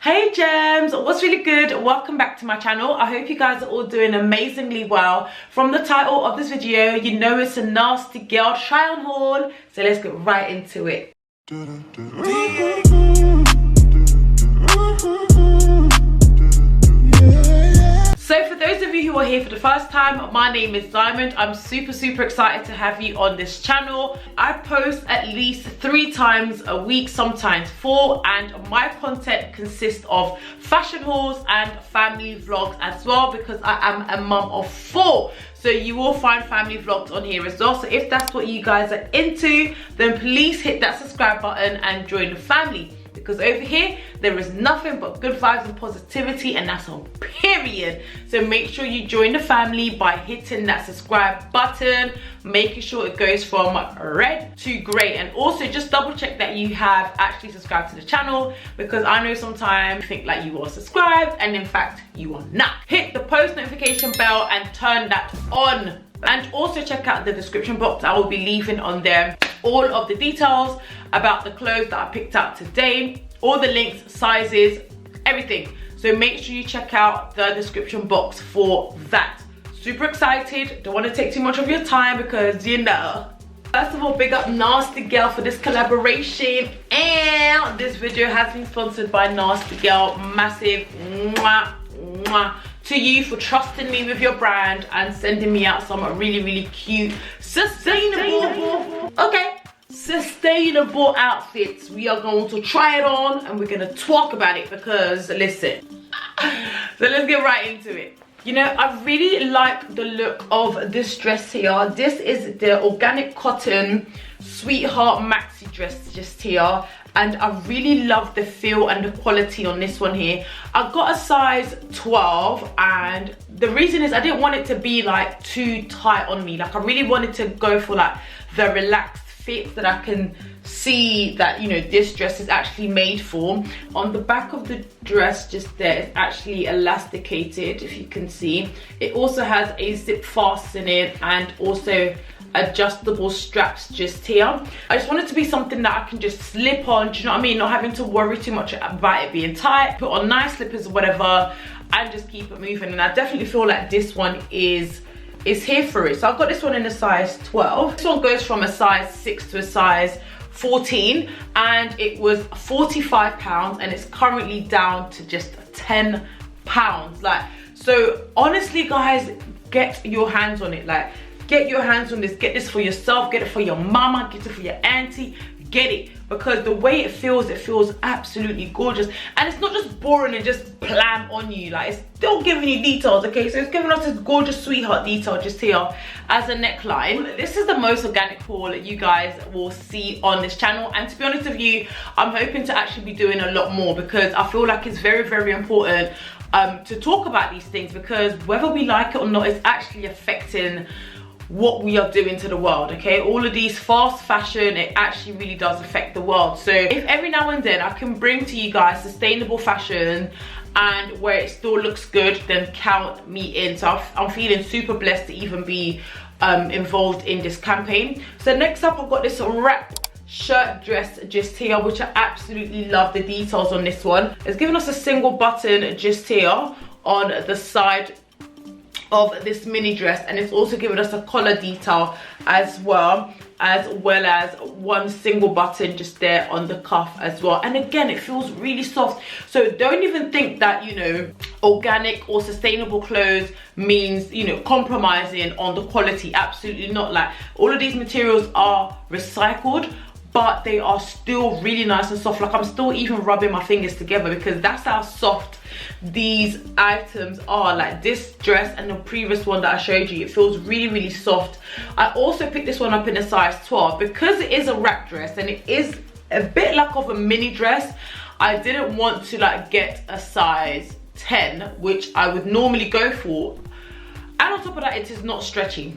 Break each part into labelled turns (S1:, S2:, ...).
S1: Hey gems, what's really good? Welcome back to my channel. I hope you guys are all doing amazingly well. From the title of this video, you know it's a nasty girl try on haul, so let's get right into it. So for those of you who are here for the first time, my name is Dymund. I'm super excited to have you on this channel. I post at least 3 times a week, sometimes 4, and my content consists of fashion hauls and family vlogs as well, because I am a mum of 4. So you will find family vlogs on here as well. So if that's what you guys are into, then please hit that subscribe button and join the family. Because over here, there is nothing but good vibes and positivity, and that's on period. So make sure you join the family by hitting that subscribe button, making sure it goes from red to grey, and also just double check that you have actually subscribed to the channel, because I know sometimes you think like you are subscribed and in fact you are not. Hit the post notification bell and turn that on. And also check out the description box. I will be leaving on there all of the details about the clothes that I picked out today, all the links, sizes, everything. So make sure you check out the description box for that. Super excited, don't want to take too much of your time because you know. First of all, big up Nasty Girl for this collaboration, and this video has been sponsored by Nasty Girl. Massive mwah, mwah to you for trusting me with your brand and sending me out some really cute sustainable outfits. We are going to try it on and we're going to talk about it, because listen. So let's get right into it. You know, I really like the look of this dress here. This is the organic cotton Sweetheart Maxi dress just here, and I really love the feel and the quality on this one here. I got a size 12, and the reason is I didn't want it to be like too tight on me. Like I really wanted to go for like the relaxed fit that I can see that, you know, this dress is actually made for. On the back of the dress just there, it's actually elasticated, if you can see. It also has a zip fastening and also adjustable straps just here. I just want it to be something that I can just slip on, do you know what I mean? Not having to worry too much about it being tight. Put on nice slippers or whatever and just keep it moving. And I definitely feel like this one is here for it. So I've got this one in a size 12. This one goes from a size 6 to a size 14, and it was £45, and it's currently down to just £10. Like, so honestly guys, get your hands on it. Like, get your hands on this. Get this for yourself, get it for your mama, get it for your auntie. Get it, because the way it feels absolutely gorgeous, and it's not just boring and just blam on you. Like, it's still giving you details, okay? So it's giving us this gorgeous sweetheart detail just here as a neckline. This is the most organic haul that you guys will see on this channel, and to be honest with you, I'm hoping to actually be doing a lot more, because I feel like it's very important to talk about these things, because whether we like it or not, it's actually affecting what we are doing to the world, okay? All of these fast fashion, it actually really does affect the world. So if every now and then I can bring to you guys sustainable fashion and where it still looks good, then count me in. So I'm feeling super blessed to even be involved in this campaign. So next up, I've got this wrap shirt dress just here, which I absolutely love the details on this one. It's giving us a single button just here on the side of this mini dress, and it's also giving us a collar detail as well as one single button just there on the cuff as well. And again, it feels really soft. So don't even think that, you know, organic or sustainable clothes means, you know, compromising on the quality. Absolutely not. Like, all of these materials are recycled, but they are still really nice and soft. Like, I'm still even rubbing my fingers together, because that's how soft these items are. Like this dress and the previous one that I showed you, it feels really soft. I also picked this one up in a size 12 because it is a wrap dress and it is a bit like of a mini dress. I didn't want to like get a size 10, which I would normally go for, and on top of that, it is not stretchy.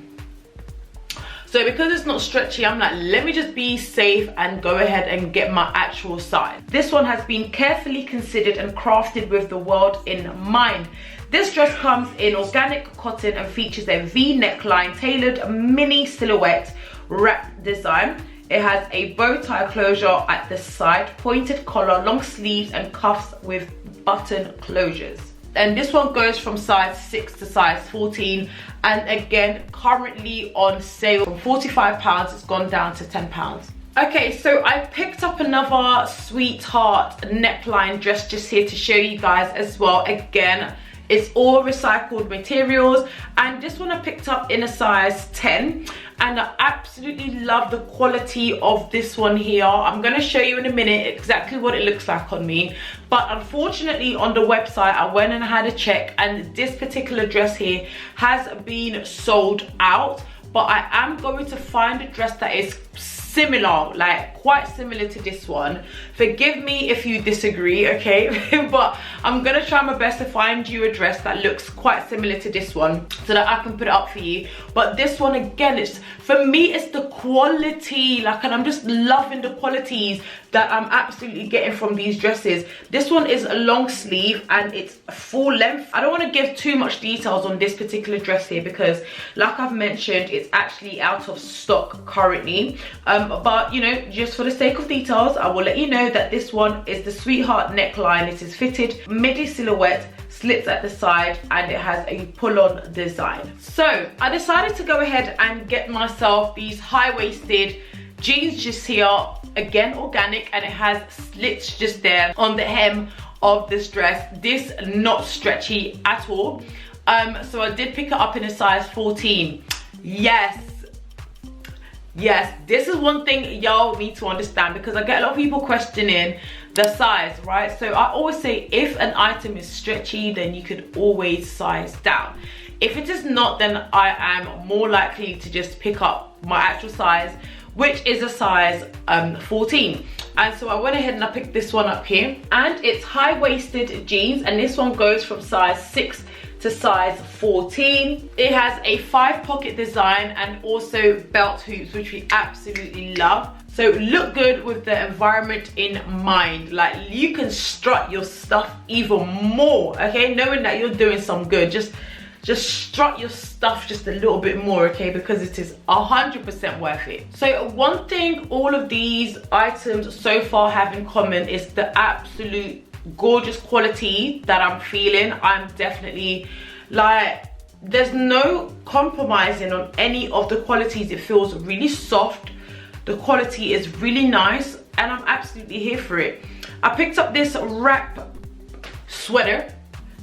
S1: So because it's not stretchy, I'm like, let me just be safe and go ahead and get my actual size. This one has been carefully considered and crafted with the world in mind. This dress comes in organic cotton and features a V neckline, tailored mini silhouette wrap design. It has a bow tie closure at the side, pointed collar, long sleeves and cuffs with button closures. And this one goes from size 6 to size 14, and again currently on sale from £45, it's gone down to £10. Okay, so I picked up another sweetheart neckline dress just here to show you guys as well. Again, it's all recycled materials, and this one I picked up in a size 10, and I absolutely love the quality of this one here. I'm going to show you in a minute exactly what it looks like on me, but unfortunately on the website I went and had a check, and this particular dress here has been sold out. But I am going to find a dress that is similar, like quite similar to this one. Forgive me if you disagree, okay? But I'm gonna try my best to find you a dress that looks quite similar to this one so that I can put it up for you. But this one, again, it's, for me, it's the quality, like, and I'm just loving the qualities that I'm absolutely getting from these dresses. This one is a long sleeve and it's full length. I don't want to give too much details on this particular dress here because, like I've mentioned, it's actually out of stock currently. But you know, just for the sake of details, I will let you know that this one is the sweetheart neckline. It is fitted midi silhouette, slits at the side, and it has a pull-on design. So I decided to go ahead and get myself these high-waisted jeans just here, again organic, and it has slits just there on the hem of this dress. This not stretchy at all. So I did pick it up in a size 14. Yes, this is one thing y'all need to understand, because I get a lot of people questioning the size, right? So I always say, if an item is stretchy, then you could always size down. If it is not, then I am more likely to just pick up my actual size, which is a size 14. And so I went ahead and I picked this one up here, and it's high-waisted jeans, and this one goes from size 6 to size 14. It has a 5-pocket design and also belt hoops, which we absolutely love. So look good with the environment in mind. Like, you can strut your stuff even more, okay? Knowing that you're doing some good, just strut your stuff just a little bit more, okay? Because it is 100% worth it. So one thing all of these items so far have in common is the absolute gorgeous quality that I'm feeling. I'm definitely, like, there's no compromising on any of the qualities. It feels really soft, the quality is really nice, and I'm absolutely here for it. I picked up this wrap sweater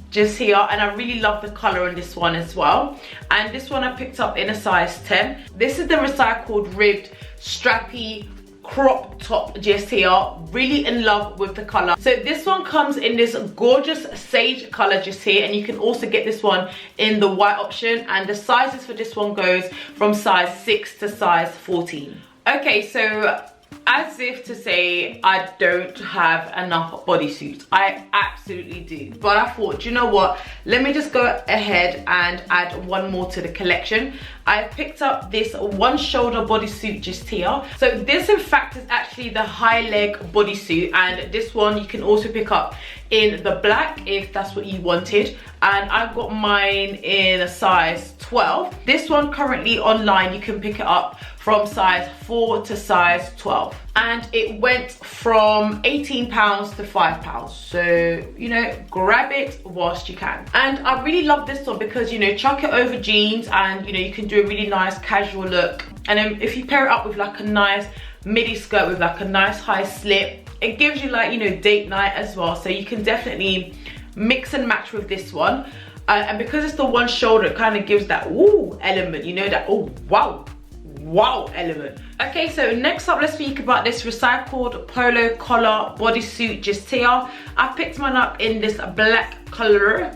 S1: just here, and I really love the color on this one as well. And this one I picked up in a size 10. This is the recycled ribbed strappy crop top just here. Really in love with the color. So this one comes in this gorgeous sage color just here, and you can also get this one in the white option, and the sizes for this one goes from size 6 to size 14. Okay, so as if to say I don't have enough bodysuits, I absolutely do. But I thought, you know what, let me just go ahead and add one more to the collection. I picked up this one shoulder bodysuit just here. So this in fact is actually the high leg bodysuit, and this one you can also pick up in the black if that's what you wanted, and I got mine in a size 12. This one currently online you can pick it up from size 4 to size 12, and it went from £18 to £5. So, you know, grab it whilst you can. And I really love this one because, you know, chuck it over jeans, and you know, you can do a really nice casual look. And then if you pair it up with like a nice midi skirt with like a nice high slip, it gives you, like, you know, date night as well. So you can definitely mix and match with this one. And because it's the one shoulder, it kind of gives that ooh element, you know, that oh wow element. Okay, so next up, let's speak about this recycled polo collar bodysuit just here. I picked mine up in this black color.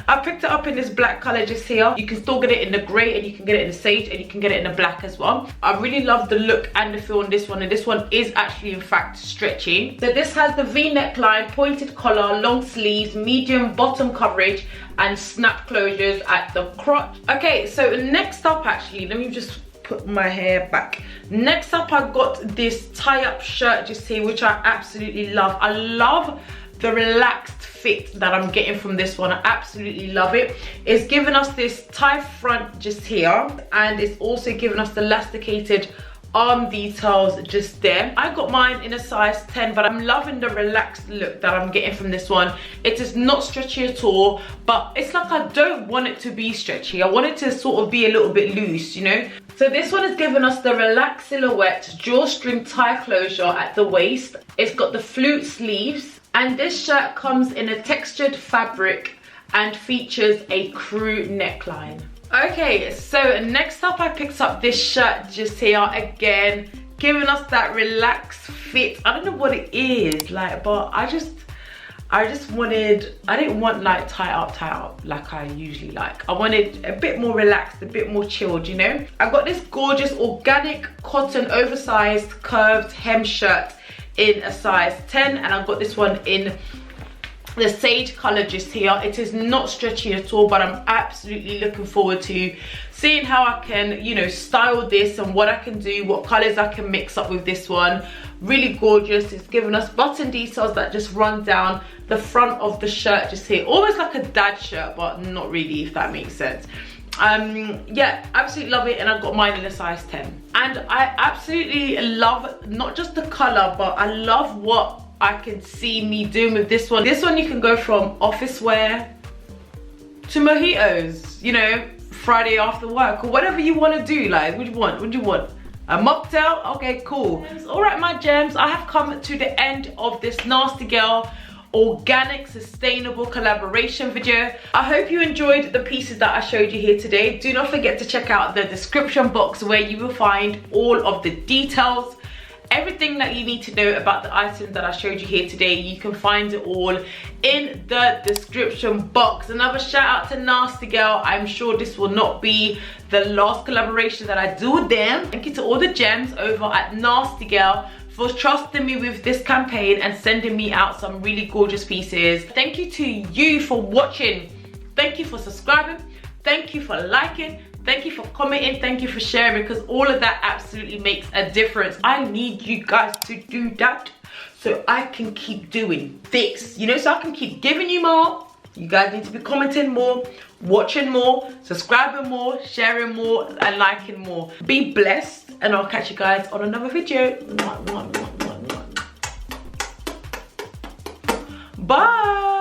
S1: I picked it up in this black color just here. You can still get it in the grey, and you can get it in the sage, and you can get it in the black as well. I really love the look and the feel on this one, and this one is actually in fact stretchy. So this has the V-neck line, pointed collar, long sleeves, medium bottom coverage, and snap closures at the crotch. Okay, so next up, actually, let me just put my hair back. Next up, I got this tie-up shirt just here, which I absolutely love. I love the relaxed fit that I'm getting from this one. I absolutely love it. It's given us this tie front just here, and it's also given us the elasticated arm details just there. I got mine in a size 10, but I'm loving the relaxed look that I'm getting from this one. It is not stretchy at all, but it's like I don't want it to be stretchy. I want it to sort of be a little bit loose, you know. So this one has given us the relaxed silhouette drawstring tie closure at the waist. It's got the flute sleeves, and this shirt comes in a textured fabric and features a crew neckline. Okay, so next up I picked up this shirt just here, again giving us that relaxed fit. I don't know what it is like, but I didn't want like tie up like I usually like. I wanted a bit more relaxed, a bit more chilled, you know. I got this gorgeous organic cotton oversized curved hem shirt in a size 10, and I've got this one in the sage color just here. It is not stretchy at all, but I'm absolutely looking forward to seeing how I can, you know, style this and what I can do, what colors I can mix up with this one. Really gorgeous. It's given us button details that just run down the front of the shirt just here, almost like a dad shirt, but not really, if that makes sense. Yeah, absolutely love it, and I've got mine in a size 10. And I absolutely love not just the color, but I love what I can see me doing with this one. This one you can go from office wear to mojitos, you know, Friday after work, or whatever you want to do. Like, what do you want? What do you want? A mocktail? Okay, cool. All right, my gems, I have come to the end of this Nasty Girl organic sustainable collaboration video. I hope you enjoyed the pieces that I showed you here today. Do not forget to check out the description box where you will find all of the details. Everything that you need to know about the items that I showed you here today, you can find it all in the description box. Another shout out to Nasty Girl. I'm sure this will not be the last collaboration that I do with them. Thank you to all the gems over at Nasty Girl for trusting me with this campaign and sending me out some really gorgeous pieces. Thank you to you for watching. Thank you for subscribing. Thank you for liking. Thank you for commenting, thank you for sharing, because all of that absolutely makes a difference. I need you guys to do that so I can keep doing this, you know, so I can keep giving you more. You guys need to be commenting more, watching more, subscribing more, sharing more, and liking more. Be blessed, and I'll catch you guys on another video. Bye.